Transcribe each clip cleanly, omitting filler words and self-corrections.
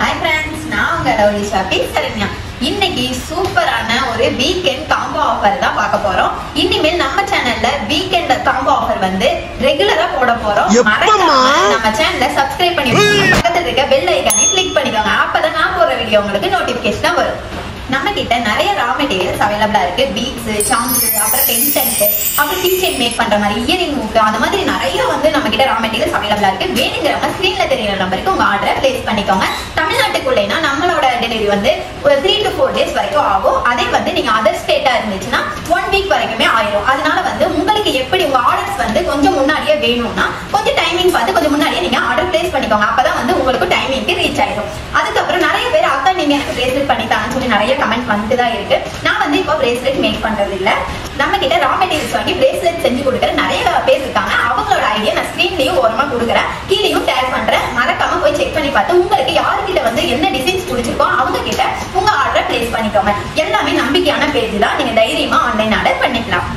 Hi friends, நான் உங்க லவ்லிஷா பேசுறேன். இன்னைக்கு சூப்பரான ஒரு வீக்கெண்ட் காம்போ ஆஃபர் தான் பார்க்க போறோம். இனிமேல் நம்ம சேனல்ல வீக்கெண்ட் காம்போ ஆஃபர் வந்து ரெகுலரா போட போறோம். மறக்காம நம்ம சேனலை சப்ஸ்கிரைப் பண்ணி பக்கத்துல இருக்க பெல் ஐகானை கிளிக் பண்ணிக்கோங்க. அப்பதான் நான் போற வீடியோ உங்களுக்கு நோட்டிபிகேஷனா வரும். நம்ம கிட்ட நிறைய ரா மெட்டீரியல்ஸ் அவைலபிளா இருக்கு. பீட்ஸ், சாம்ஸ், அப்புறம் பென்டென்ட், அப்புறம் கீ செயின் மேக் பண்ற மாதிரி இயரிங் மூக்கு, அந்த மாதிரி நிறைய வந்து நம்ம கிட்ட ரா மெட்டீரியல்ஸ் அவைலபிளா இருக்கு. வேணுங்கிறவங்க ஸ்கிரீன்ல தெரியுற நம்பருக்கு உங்க ஆர்டரை பிளேஸ் பண்ணிக்கோங்க. தமிழ்நாட்டுக்குள்ளேனா நம்மளோட டெலிவரி வந்து ஒரு 3 to 4 days வரைக்கும் ஆகும். அதே வந்து நீங்க அதர் ஸ்டேட்டா இருந்துச்சுன்னா 1 week வரைக்குமே ஆயிரும். அதனால வந்து உங்களுக்கு எப்படி உங்க ஆர்டர்ஸ் வந்து கொஞ்சம் முன்னாடியே வேணும்னா கொஞ்சம் டைமிங் பார்த்து கொஞ்சம் முன்னாடியே நீங்க ஆர்டர் பிளேஸ் பண்ணிக்கோங்க. அப்பதான் வந்து உங்களுக்கு டைமிங்க்கு ரீச் ஆயிடும். அதுக்கப்புறம் நிறைய பேர் அக்கா நீங்க எனக்கு பிரேஸ்லெட் பண்ணித்தாங்கன்னு சொல்லி நிறைய கமெண்ட் வந்துட்டு தான் இருக்கு. நான் வந்து இப்போ பிரேஸ்லெட் மேக் பண்றது இல்ல. நம்ம கிட்ட ரா மெட்டீரியல்ஸ் வாங்கி பிரேஸ்லெட் செஞ்சு கொடுக்குற நிறைய பேர் இருக்காங்க. அவங்களோட ஐடியா நான் ஸ்கிரீன்லயும் ஓரமா கொடுக்குறேன், கீழேயும் டேக் பண்றேன். மறக்காம போய் செக் பண்ணி பார்த்து உங்களுக்கு யாருக்கிட்ட வந்து என்ன டிசைன்ஸ் பிடிச்சிருக்கோ அவங்க கிட்ட உங்க ஆர்டரை பிளேஸ் பண்ணிக்கோங்க. எல்லாமே நம்பிக்கையான பேஜ் தான், நீங்க தைரியமா ஆன்லைன் ஆர்டர் பண்ணிக்கலாம்.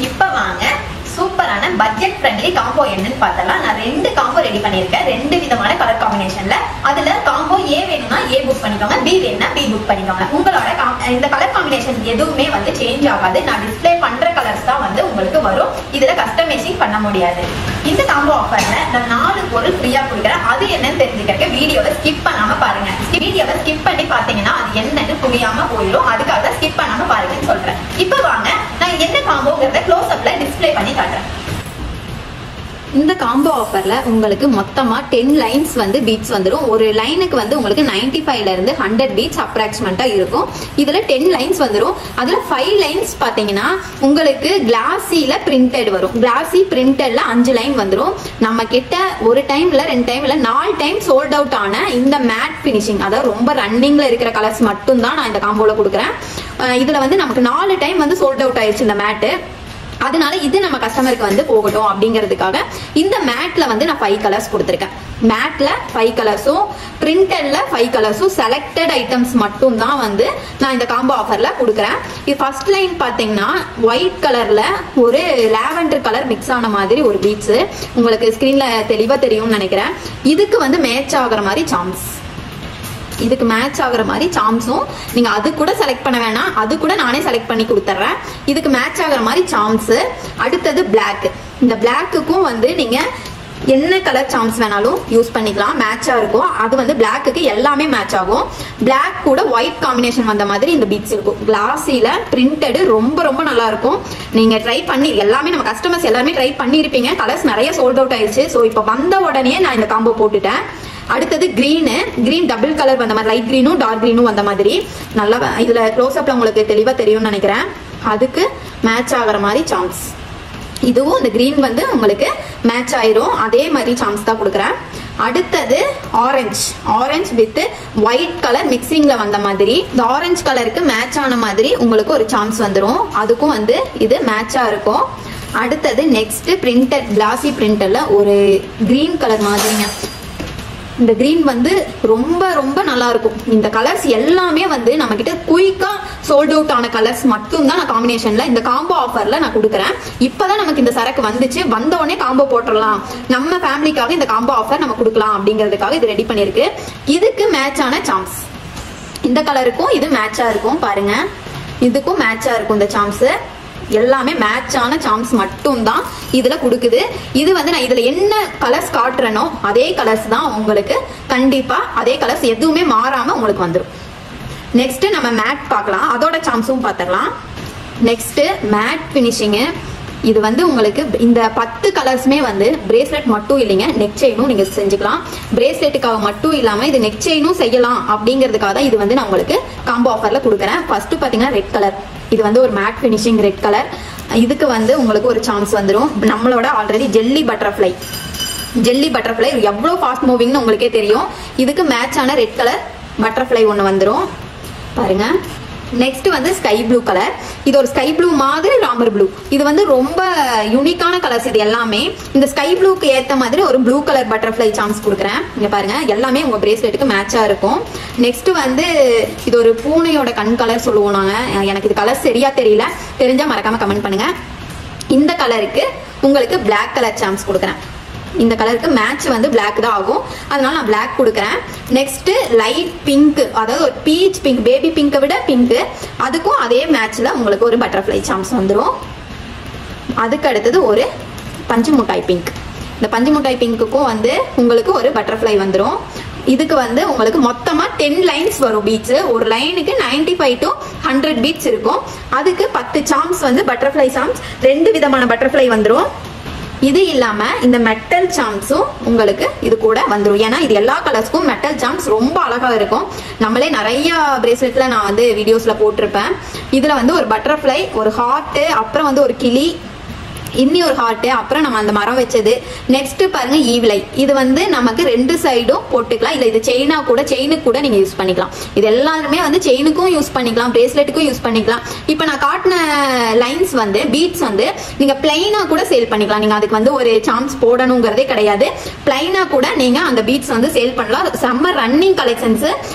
இப்ப வாங்க சூப்பரான பட்ஜெட் ஃப்ரெண்ட்லி காம்போ என்னன்னு பார்த்தலாம். நான் 2 காம்போ ரெடி பண்ணியிருக்கேன், 2 விதமான கலர் காம்பினேஷன்ல. அதுல காம்போ ஏ வேணும்னா ஏ புக் பண்ணிக்கோங்க, பி வேணும்னா பி புக் பண்ணிக்கோங்க. உங்களோட இந்த கலர் காம்பினேஷன் எதுவுமே வந்து சேஞ்ச் ஆகாது. நான் டிஸ்பிளே பண்ற கலர்ஸ் தான் வந்து உங்களுக்கு வரும். இதுல கஸ்டமைசிங் பண்ண முடியாது. இந்த காம்போ ஆஃபர்ல நான் 4 பொருள் ஃப்ரீயா கொடுக்குறேன். அது என்னன்னு தெரிஞ்சுக்க வீடியோவை ஸ்கிப் பண்ணாம பாருங்க. வீடியோவை ஸ்கிப் பண்ணி பாத்தீங்கன்னா அது என்னன்னு புரியாம போயிடும். அதுக்காக ஸ்கிப் பண்ணாம பாருங்கன்னு சொல்றேன். இப்ப வாங்க நான் என்ன காம்போங்கிறத க்ளோஸ் அப்ல டிஸ்பிளே பண்ணி காட்டுறேன். இந்த காம்போ ஆஃபர்ல உங்களுக்கு மொத்தமா 10 லைன்ஸ் வந்து பீட்ஸ் வந்துடும். ஒரு லைனுக்கு வந்து உங்களுக்கு 95 ல இருந்து 100 பீட்ஸ் அப்ராக்சிமேட்டா இருக்கும். இதுல 10 லைன்ஸ் வந்துடும். அதுல 5 லைன்ஸ் பாத்தீங்கன்னா உங்களுக்கு கிளாசில பிரிண்டட் வரும். கிளாசி பிரிண்டட்ல 5 லைன் வந்துடும். நம்ம கிட்ட ஒரு டைம்ல 2 டைம்ல 4 டைம் சோல்ட் அவுட் ஆன இந்த மேட் பினிஷிங், அதாவது ரொம்ப ரன்னிங்ல இருக்கிற கலர்ஸ் மட்டும் தான் நான் இந்த காம்போல கொடுக்குறேன். இதுல வந்து நமக்கு 4 டைம் வந்து சோல்ட் அவுட் ஆயிடுச்சு இந்த மேட்டு. அதனால இது நம்ம கஸ்டமருக்கு வந்து போகட்டும் அப்படிங்கிறதுக்காக இந்த மேட்ல வந்து நான் 5 கலர்ஸ் கொடுத்துருக்கேன். மேட்ல 5 கலர்ஸும் பிரிண்டட்ல 5 கலர்ஸும் செலக்டட் ஐட்டம்ஸ் மட்டும் தான் வந்து நான் இந்த காம்போ ஆஃபர்ல கொடுக்குறேன். இது ஃபர்ஸ்ட் லைன் பாத்தீங்கன்னா ஒயிட் கலர்ல ஒரு லாவெண்டர் கலர் மிக்ஸ் ஆன மாதிரி ஒரு பீட்ஸ், உங்களுக்கு ஸ்கிரீன்ல தெளிவா தெரியும்னு நினைக்கிறேன். இதுக்கு வந்து மேட்ச் ஆகுற மாதிரி சாம்ஸ், இதுக்கு மேட்ச் ஆகுற மாதிரி சாம்ஸும் நீங்க அது கூட செலக்ட் பண்ண வேணாம், அது கூட நானே செலக்ட் பண்ணி கொடுத்துட்றேன். இதுக்கு மேட்ச் ஆகுற மாதிரி சாம்ஸ். அடுத்தது பிளாக். இந்த பிளாக்குக்கும் வந்து நீங்க என்ன கலர் சாம்ஸ் வேணாலும் யூஸ் பண்ணிக்கலாம், மேட்சா இருக்கும். அது வந்து பிளாக்குக்கு எல்லாமே மேட்ச் ஆகும். பிளாக் கூட ஒயிட் காம்பினேஷன் வந்த மாதிரி இந்த பீட்ஸ் இருக்கும். கிளாஸில பிரிண்டட் ரொம்ப ரொம்ப நல்லா இருக்கும். நீங்க ட்ரை பண்ணி எல்லாமே நம்ம கஸ்டமர்ஸ் எல்லாருமே ட்ரை பண்ணிருப்பீங்க. கலர்ஸ் நிறைய சோல்ட் அவுட் ஆயிடுச்சு. ஸோ இப்போ வந்த உடனே நான் இந்த காம்போ போட்டுட்டேன். அடுத்தது கிரீன் டபுள் கலர் வந்த மாதிரி, லைட் கிரீனும் டார்க் கிரீனும் வந்த மாதிரி நல்லா இதுல க்ளோஸ் அப்ல உங்களுக்கு தெளிவா தெரியும்னு நினைக்கிறேன். அதுக்கு மேட்ச் ஆகிற மாதிரி சாம்ஸ். இதுவும் இந்த கிரீன் வந்து உங்களுக்கு மேட்ச் ஆயிரும். அதே மாதிரி சாம்ஸ் தான் கொடுக்குறேன். அடுத்தது ஆரஞ்சு வித் ஒயிட் கலர் மிக்சிங்ல வந்த மாதிரி, இந்த ஆரஞ்சு கலருக்கு மேட்ச் ஆன மாதிரி உங்களுக்கு ஒரு சாம்ஸ் வந்துடும். அதுக்கும் வந்து இது மேட்சா இருக்கும். அடுத்தது நெக்ஸ்ட் பிரிண்டட், கிளாசி பிரிண்டட்ல ஒரு கிரீன் கலர் மாதிரிங்க. இந்த கிரீன் வந்து ரொம்ப ரொம்ப நல்லா இருக்கும். இந்த கலர்ஸ் எல்லாமே வந்து நம்ம கிட்ட குயிக்கா சோல்ட் அவுட் ஆன கலர்ஸ் மட்டும் தான் நான் காம்பினேஷன்ல இந்த காம்போ ஆஃபர்ல நான் கொடுக்குறேன். இப்பதான் நமக்கு இந்த சரக்கு வந்துச்சு, வந்த உடனே காம்போ போட்டுடலாம், நம்ம ஃபேமிலிக்காக இந்த காம்போ ஆஃபர் நம்ம கொடுக்கலாம் அப்படிங்கிறதுக்காக இது ரெடி பண்ணிருக்கு. இதுக்கு மேட்ச் ஆன சாம்ஸ், இந்த கலருக்கும் இது மேட்சா இருக்கும் பாருங்க. இதுக்கும் மேட்சா இருக்கும் இந்த சாம்ஸ். எல்லாமே மேட்சான சாம்ஸ் மட்டும் தான் இதுல கொடுக்குது. இது வந்து நான் இதுல என்ன கலர்ஸ் காட்டுறேனோ அதே கலர்ஸ் தான் உங்களுக்கு, கண்டிப்பா அதே கலர்ஸ் எதுவுமே மாறாம உங்களுக்கு வந்துடும். நெக்ஸ்ட் நம்ம மேட் பார்க்கலாம், அதோட சாம்ஸும் பார்த்துடலாம். Next matte finishing. இது வந்து உங்களுக்கு இந்த 10 கலர்ஸுமே வந்து பிரேஸ்லெட் மட்டும் இல்லைங்க, நெக் செயினும் நீங்க செஞ்சுக்கலாம். பிரேஸ்லெட்டுக்காக மட்டும் இல்லாம இது நெக் செயினும் செய்யலாம் அப்படிங்கிறதுக்காக தான் இது வந்து நான் உங்களுக்கு காம்போ ஆஃபர்ல கொடுக்குறேன். ஃபர்ஸ்ட் பாத்தீங்கன்னா ரெட் கலர், இது வந்து ஒரு மேட் பினிஷிங் ரெட் கலர். இதுக்கு வந்து உங்களுக்கு ஒரு சான்ஸ் வந்துடும். நம்மளோட ஆல்ரெடி ஜெல்லி பட்டர்ஃப்ளை எவ்வளவு ஃபாஸ்ட் மூவிங்னு உங்களுக்கே தெரியும். இதுக்கு மேட்சான ரெட் கலர் பட்டர்ஃப்ளை ஒன்று வந்துடும் பாருங்க. நெக்ஸ்ட் வந்து ஸ்கை ப்ளூ கலர். இது ஒரு ஸ்கை ப்ளூ மாதிரி ராமர் ப்ளூ. இது வந்து ரொம்ப யூனிக்கான கலர்ஸ். இது எல்லாமே இந்த ஸ்கை ப்ளூக்கு ஏற்ற மாதிரி ஒரு ப்ளூ கலர் பட்டர்ஃப்ளை சான்ஸ் கொடுக்குறேன். இங்க பாருங்க, எல்லாமே உங்க பிரேஸ்லெட்டுக்கு மேட்சா இருக்கும். நெக்ஸ்ட் வந்து இது ஒரு பூனையோட கண் கலர் சொல்லுவோம் நாங்க. எனக்கு இது கலர் சரியா தெரியல, தெரிஞ்சா மறக்காம கமெண்ட் பண்ணுங்க. இந்த கலருக்கு உங்களுக்கு பிளாக் கலர் சான்ஸ் கொடுக்குறேன். இந்த கலருக்கு மேட்ச் வந்து Black தான் ஆகும். அதனால நான் Black கொடுக்குறேன். நெக்ஸ்ட் லைட் பிங்க், அதாவது ஒரு பீச் பிங்க், பேபி பிங்கை விட பிங்க், அதுக்கும் அதே மேட்ச்ல உங்களுக்கு ஒரு பட்டர்ஃப்ளை சாம்ஸ் வந்துடும். அதுக்கு அடுத்தது ஒரு பஞ்சு முட்டாய் பிங்க். இந்த பஞ்சு முட்டாய் பிங்க்குக்கும் வந்து உங்களுக்கு ஒரு பட்டர்ஃப்ளை வந்துடும். இதுக்கு வந்து உங்களுக்கு மொத்தமா 10 லைன்ஸ் வரும் பீட்ஸ். ஒரு லைனுக்கு 95 to 100 பீட்ஸ் இருக்கும். அதுக்கு 10 சாம்ஸ் வந்து பட்டர்ஃப்ளை சாம்ஸ், 2 விதமான பட்டர்ஃப்ளை வந்துடும். இது இல்லாம இந்த மெட்டல் சாம்ஸும் உங்களுக்கு இது கூட வந்துடும். ஏன்னா இது எல்லா கலர்ஸ்க்கும் மெட்டல் சாம்ஸ் ரொம்ப அழகா இருக்கும். நம்மளே நிறைய பிரேஸ்லெட்ல நான் வந்து வீடியோஸ்ல போட்டிருப்பேன். இதுல வந்து ஒரு பட்டர்ஃப்ளை, ஒரு ஹார்ட், அப்புறம் வந்து ஒரு கிளி, இன்னி ஒரு ஹார்ட், அப்புறம் நம்ம அந்த மரம் வச்சது. நெக்ஸ்ட் பாருங்க ஈவிலை. இது வந்து நமக்கு 2 சைடும் போட்டுக்கலாம். இல்ல இது செயினா கூட, செயினுக்கு கூட நீங்க யூஸ் பண்ணிக்கலாம். இது எல்லாருமே வந்து செயினுக்கும் யூஸ் பண்ணிக்கலாம், பிரேஸ்லெட்டுக்கும் யூஸ் பண்ணிக்கலாம். இப்போ நான் காட்டின லைன்ஸ் வந்து பீட்ஸ் வந்து நீங்க பிளைனா கூட சேல் பண்ணிக்கலாம். நீங்க அதுக்கு வந்து ஒரு சாம்ஸ் போடணுங்கிறதே கிடையாது. பிளைனா கூட நீங்க அந்த பீட்ஸ் வந்து சேல் பண்ணலாம். செம்ம ரன்னிங் கலெக்ஷன்ஸ்.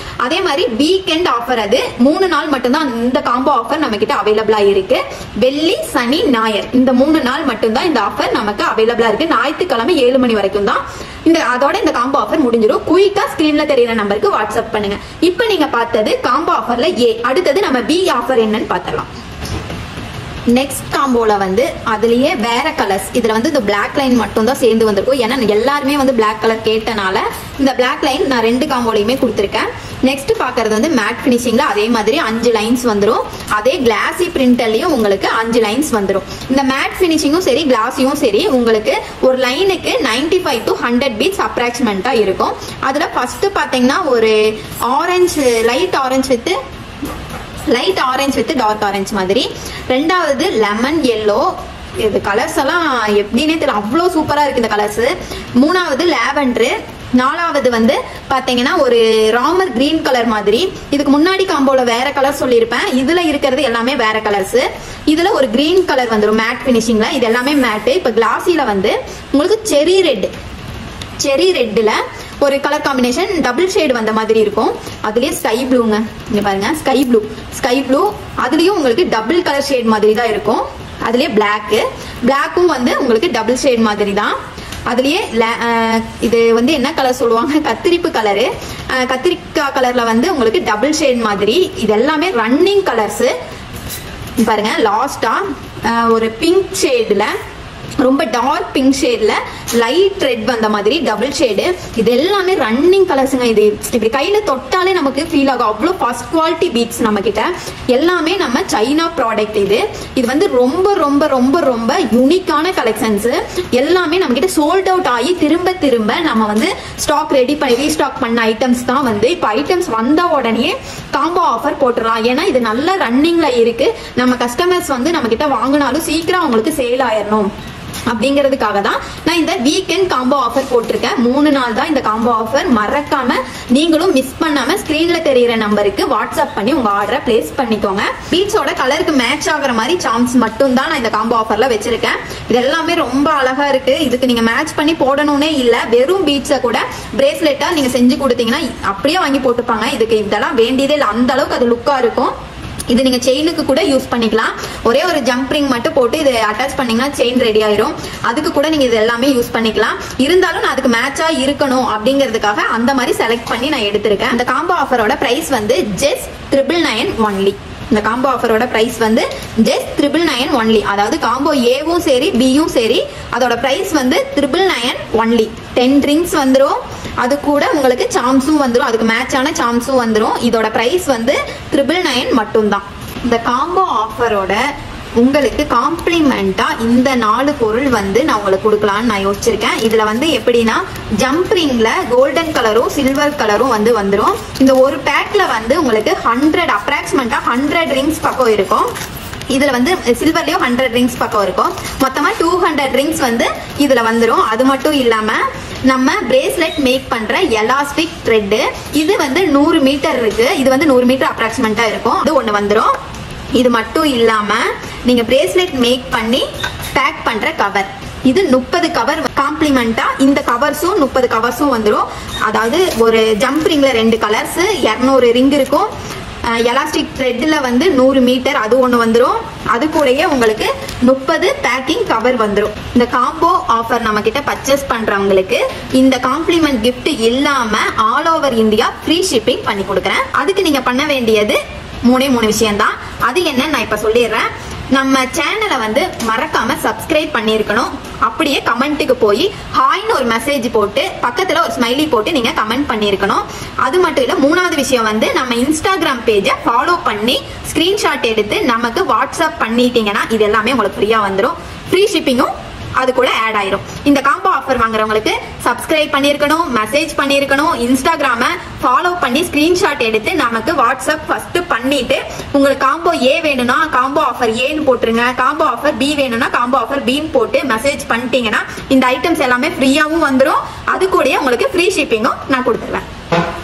அதே மாதிரி வீக்கெண்ட் ஆஃபர், அது 3 நாள் மட்டும்தான் இந்த காம்போ ஆஃபர் நம்ம கிட்ட அவைலபிளா இருக்கு. வெள்ளி, சனி, ஞாயிறு இந்த 3 நாள் மட்டும்தான் இந்த ஆஃபர் நமக்கு அவைலபிளா இருக்கு. ஞாயிற்றுக்கிழமை 7 மணி வரைக்கும் தான் அதோட இந்த காம்போ ஆஃபர் முடிஞ்சிடும். குயிக்கா ஸ்கிரீன்ல தெரியுற நம்பருக்கு வாட்ஸ்அப் பண்ணுங்க. இப்போ நீங்க பார்த்தது காம்போ ஆஃபர்ல ஏ. அடுத்தது நம்ம பி ஆஃபர் என்னன்னு பார்த்தலாம். நெக்ஸ்ட் காம்போல வந்து அதுலயே வேற கலர்ஸ். இதுல வந்து இந்த பிளாக் லைன் மட்டும் தான் சேர்ந்து வந்திருக்கும். ஏன்னா எல்லாருமே வந்து பிளாக் கலர் கேட்டனால இந்த பிளாக் லைன் நான் 2 காம்போலையுமே கொடுத்துருக்கேன். நெக்ஸ்ட் பாக்குறது வந்து மேட் பினிஷிங்ல அதே மாதிரி 5 லைன்ஸ் வந்துடும். அதே கிளாசி பிரிண்டர்லயும் உங்களுக்கு 5 லைன்ஸ் வந்துடும். இந்த மேட் பினிஷிங்கும் சரி, கிளாஸியும் சரி, உங்களுக்கு ஒரு லைனுக்கு 95 to 100 பீட்ஸ் அப்ராக்சிமேட்டா இருக்கும். அதுல ஃபர்ஸ்ட் பாத்தீங்கன்னா ஒரு orange, light orange with dark orange மாதிரி. ரெண்டாவது லெமன் எல்லோ. இது கலர்ஸ் எல்லாம் எப்படின்னே தெரியல, அவ்வளோ சூப்பரா இருக்கு இந்த கலர்ஸ். மூணாவது லாவெண்டர். நாலாவது வந்து பாத்தீங்கன்னா ஒரு ராமர் கிரீன் கலர் மாதிரி. இதுக்கு முன்னாடி காம்போல வேற கலர் சொல்லியிருப்பேன். இதுல இருக்கிறது எல்லாமே வேற கலர்ஸ். இதுல ஒரு கிரீன் கலர் வந்துடும் மேட் பினிஷிங்ல. இது எல்லாமே மேட். இப்ப கிளாஸில வந்து உங்களுக்கு செரி ரெட்ல ஒரு கலர் காம்பினேஷன் டபுள் ஷேட் வந்த மாதிரி இருக்கும். அதுலயே ஸ்கை ப்ளூங்க, இங்க பாருங்க, ஸ்கை ப்ளூ. அதுலயும் உங்களுக்கு டபுள் கலர் ஷேட் மாதிரி தான் இருக்கும். அதுலயே பிளாக்கும் வந்து உங்களுக்கு டபுள் ஷேட் மாதிரி தான். அதுலயே இது வந்து என்ன கலர் சொல்லுவாங்க, கத்திரிப்பு கலரு, கத்திரிக்காய் கலர்ல வந்து உங்களுக்கு டபுள் ஷேட் மாதிரி. இது எல்லாமே ரன்னிங் கலர்ஸ். பாருங்க, லாஸ்டா ஒரு பிங்க் ஷேட்ல, ரொம்ப டார்க் பிங்க் ஷேட்ல லைட் ரெட் வந்த மாதிரி டபுள் ஷேடு. இது எல்லாமே ரன்னிங் கலர்ஸுங்க. இது இப்படி கையில தொட்டாலே நமக்கு ஃபீல் ஆகும். அவ்வளோ ஃபர்ஸ்ட் குவாலிட்டி பீட்ஸ் நம்ம கிட்ட. எல்லாமே நம்ம சைனா ப்ராடக்ட். இது வந்து ரொம்ப ரொம்ப ரொம்ப ரொம்ப யூனிக்கான கலெக்ஷன்ஸ். எல்லாமே நம்ம கிட்ட சோல்ட் அவுட் ஆகி திரும்ப நம்ம வந்து ஸ்டாக் ரெடி பண்ணி ரீஸ்டாக் பண்ண ஐட்டம்ஸ் தான். வந்து இப்போ ஐட்டம்ஸ் வந்த உடனே காம்போ ஆஃபர் போட்டுடலாம். ஏன்னா இது நல்ல ரன்னிங்ல இருக்கு. நம்ம கஸ்டமர்ஸ் வந்து நம்ம கிட்ட வாங்கினாலும் சீக்கிரம் அவங்களுக்கு சேல் ஆயிடணும் அப்படிங்கிறதுக்காக தான் நான் இந்த வீக்கெண்ட் காம்போ ஆஃபர் போட்டிருக்கேன். 3 நாள் தான் இந்த காம்போ ஆஃபர். மறக்காம நீங்களும் மிஸ் பண்ணாம ஸ்கிரீன்ல தெரியுற நம்பருக்கு வாட்ஸ்அப் பண்ணி உங்க ஆர்டரை பிளேஸ் பண்ணிக்கோங்க. பீட்ஸோட கலருக்கு மேட்ச் ஆகுற மாதிரி சாம்ஸ் மட்டும் தான் நான் இந்த காம்போ ஆஃபர்ல வச்சிருக்கேன். இது எல்லாமே ரொம்ப அழகா இருக்கு. இதுக்கு நீங்க மேட்ச் பண்ணி போடணும்னே இல்ல. வெறும் பீட்ஸை கூட பிரேஸ்லெட்டா நீங்க செஞ்சு கொடுத்தீங்கன்னா அப்படியே வாங்கி போட்டுப்பாங்க. இதுக்கு இதெல்லாம் வேண்டியதே இல்லை. அந்த அளவுக்கு அது லுக்கா இருக்கும். இது நீங்க செயினுக்கு கூட யூஸ் பண்ணிக்கலாம். ஒரே ஒரு ஜம்ப் ரிங் மட்டும் போட்டு இதை அட்டாச் பண்ணீங்கன்னா செயின் ரெடி ஆயிரும். அதுக்கு கூட நீங்க இது எல்லாமே யூஸ் பண்ணிக்கலாம். இருந்தாலும் நான் அதுக்கு மேட்சா இருக்கணும் அப்படிங்கிறதுக்காக அந்த மாதிரி செலக்ட் பண்ணி நான் எடுத்திருக்கேன். இந்த காம்போ ஆஃபரோட பிரைஸ் வந்து ஜஸ்ட் 999 ஒன்லி. இந்த காம்போ ஆஃபரோட பிரைஸ் வந்து ஜஸ்ட் 999 ஒன்லி. அதாவது காம்போ ஏவும் சரி, பியும் சரி, அதோட பிரைஸ் வந்து 999 ஒன்லி. 10 ரிங்ஸ் வந்துடும். அது கூட உங்களுக்கு சாம்ஸும் வந்துடும். அதுக்கு மேட்சான சாம்ஸும் வந்துடும். இதோட பிரைஸ் வந்து 999 மட்டும்தான். இந்த காம்போ ஆஃபரோட உங்களுக்கு காம்ப்ளிமெண்டா இந்த 4 பொருள் வந்து நான் உங்களுக்கு கொடுக்கலான்னு நான் யோசிச்சிருக்கேன். இதுல வந்து எப்படின்னா ஜம்ப் ரிங்ல கோல்டன் கலரும் சில்வர் கலரும் வந்து வந்துடும். இந்த ஒரு பேக்ல வந்து உங்களுக்கு 100 அப்ராக்சிமேட்டா 100 ரிங்ஸ் பக்கம் இருக்கும். இதுல வந்து சில்வர்லயும் 100 ரிங்ஸ் பக்கம் இருக்கும். மொத்தமா 200 ரிங்ஸ் வந்து இதுல வந்துடும். அது மட்டும் இல்லாம நம்ம பிரேஸ்லெட் மேக் பண்ற எலாஸ்டிக் த்ரெட், இது வந்து 100 மீட்டர் இருக்கு. இது வந்து 100 மீட்டர் அப்ராக்சிமேட்டா இருக்கும். அது ஒண்ணு வந்துடும். இது மட்டும் இல்லாம நீங்க பிரேஸ்லெட் மேக் பண்ணி பேக் பண்ற கவர், இது 30 கவர் காம்ப்ளிமெண்டா. இந்த கவர்ஸும் 30 கவர்ஸும் வந்துடும். அதாவது ஒரு ஜம்ப் ரிங்ல 2 கலர்ஸ், 200 ரிங் இருக்கும். எலாஸ்டிக் த்ரெட்ல வந்து 100 மீட்டர் அது ஒன்று வந்துடும். அது கூடயே உங்களுக்கு 30 பேக்கிங் கவர் வந்துடும். இந்த காம்போ ஆஃபர் நம்ம கிட்ட பர்ச்சேஸ் பண்றவங்களுக்கு இந்த காம்ப்ளிமெண்ட் கிஃப்ட் இல்லாம all over India free shipping பண்ணி கொடுக்குறேன். அதுக்கு நீங்க பண்ண வேண்டியது 3 விஷயம் தான். அது என்ன நான் இப்ப சொல்லிடுறேன். நம்ம சேனலை வந்து மறக்காம சப்ஸ்கிரைப் பண்ணிருக்கணும். அப்படியே கமெண்ட்டுக்கு போய் ஹாய்னு ஒரு மெசேஜ் போட்டு பக்கத்துல ஒரு ஸ்மைலி போட்டு நீங்க கமெண்ட் பண்ணிருக்கணும். அது மட்டும் இல்ல, 3வது விஷயம் வந்து நம்ம இன்ஸ்டாகிராம் பேஜை ஃபாலோ பண்ணி ஸ்கிரீன்ஷாட் எடுத்து நமக்கு வாட்ஸ்அப் பண்ணிட்டீங்கன்னா இது எல்லாமே உங்களுக்கு ஃப்ரீயா வந்துடும். ஃப்ரீ ஷிப்பிங்கும் அது கூட ஆட் ஆயிரும். இந்த காம்போ ஆஃபர் வாங்குறவங்களுக்கு சப்ஸ்கிரைப் பண்ணிருக்கணும், மெசேஜ் பண்ணிருக்கணும், இன்ஸ்டாகிராம ஃபாலோ பண்ணி ஸ்கிரீன்ஷாட் எடுத்து நமக்கு வாட்ஸ்அப் ஃபர்ஸ்ட் பண்ணிட்டு உங்களுக்கு காம்போ ஏ வேணும்னா காம்போ ஆஃபர் ஏன்னு போட்டுருங்க, காம்போ ஆஃபர் பி வேணும்னா காம்போ ஆஃபர் பின்னு போட்டு மெசேஜ் பண்ணிட்டீங்கன்னா இந்த ஐட்டம்ஸ் எல்லாமே ஃப்ரீயாவும் வந்துடும். அது கூட உங்களுக்கு ஃப்ரீ ஷிப்பிங்கும் நான் கொடுத்துருவேன்.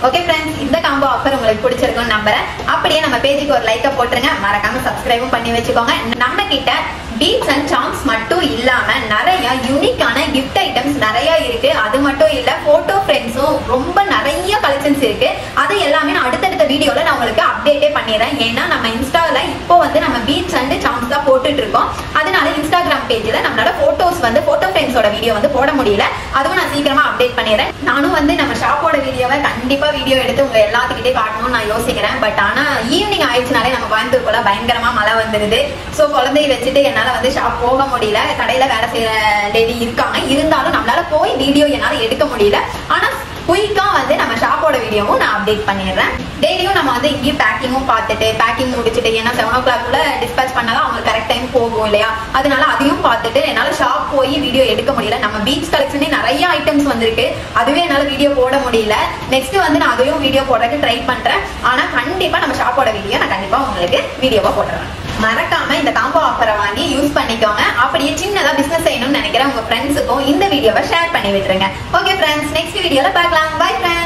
ஓகே ஃப்ரெண்ட்ஸ், இந்த காம்போ ஆஃபர் உங்களுக்கு பிடிச்சிருக்கும்னு நம்புறேன். அப்படியே நம்ம பேஜுக்கு ஒரு லைக்கை போட்டுருங்க, மறக்காம சப்ஸ்கிரைபும் பண்ணி வச்சுக்கோங்க. நம்ம கிட்ட பீட்ஸ் அண்ட் சார்ம்ஸ் மட்டும் இல்லாம நிறைய யூனிக்கான கிஃப்ட் ஐட்டம்ஸ் நிறைய இருக்கு. அது மட்டும் இல்ல, போட்டோ ஃப்ரேம்ஸும் ரொம்ப நிறைய கலெக்ஷன்ஸ் இருக்கு. அது எல்லாமே நான் அடுத்தடுத்த வீடியோல நான் உங்களுக்கு அப்டேட்டே பண்ணிடுறேன். ஏன்னா நம்ம இன்ஸ்டால இப்போ வந்து நம்ம பீட்ஸ் அண்ட் சார்ம்ஸ் தான் போட்டுட்டு இருக்கோம். அதனால இன்ஸ்டாகிராம் பேஜ்ல நம்மளால போட்டோஸ் வந்து போட்டோ ஃப்ரேம்ஸோட வீடியோ வந்து போட முடியல. அதுவும் நான் சீக்கிரமா அப்டேட் பண்ணிடுறேன். நானும் வந்து நம்ம ஷாப்போட வீடியோவை கண்டிப்பா வீடியோ எடுத்து உங்க எல்லாத்துக்கிட்டே காட்டணும்னு நான் யோசிக்கிறேன். பட் ஆனா ஈவினிங் ஆயிடுச்சுனாலே நம்ம கோயம்புத்தூர்க்குள்ள பயங்கரமா மழை வந்துருது. ஸோ குழந்தைய வச்சுட்டு என்னால வந்து ஷாப் போக முடியல. கடையில வேலை செய்யற லேடி இருக்காங்க, இருந்தாலும் நம்மளால போய் வீடியோ என்னால எடுக்க முடியல. ஆனா குயிக்கா வந்து நம்ம ஷாப்போட வீடியோவும் நான் அப்டேட் பண்ணிடுறேன். டெய்லியும் நம்ம வந்து இங்கேயும் பேக்கிங்கும் பார்த்துட்டு பேக்கிங் முடிச்சுட்டு, ஏன்னா 7 o'clock டிஸ்பேச் பண்ணாலும் அவங்க கரெக்ட் டைம் போகும் இல்லையா, அதனால அதையும் பார்த்துட்டு என்னால ஷாப் போய் வீடியோ எடுக்க முடியல. நம்ம பீச் கலெக்ஷனே நிறைய ஐட்டம்ஸ் வந்திருக்கு, அதுவே என்னால வீடியோ போட முடியல. நெக்ஸ்ட் வந்து நான் அதையும் வீடியோ போடுறதுக்கு ட்ரை பண்றேன். ஆனா கண்டிப்பா நம்ம ஷாப்போட வீடியோ நான் கண்டிப்பா உங்களுக்கு வீடியோவா போடுறேன். மறக்காம இந்த காம்போ ஆஃபரை வாங்கி யூஸ் பண்ணிக்கோங்க. அப்படியே சின்னதா பிசினஸ் செய்யணும்னு நினைக்கிற உங்க ஃப்ரெண்ட்ஸுக்கும் இந்த வீடியோவை ஷேர் பண்ணி விட்டுருங்க. ஓகே ஃப்ரெண்ட்ஸ், நெக்ஸ்ட் வீடியோல பார்க்கலாம். Bye friends.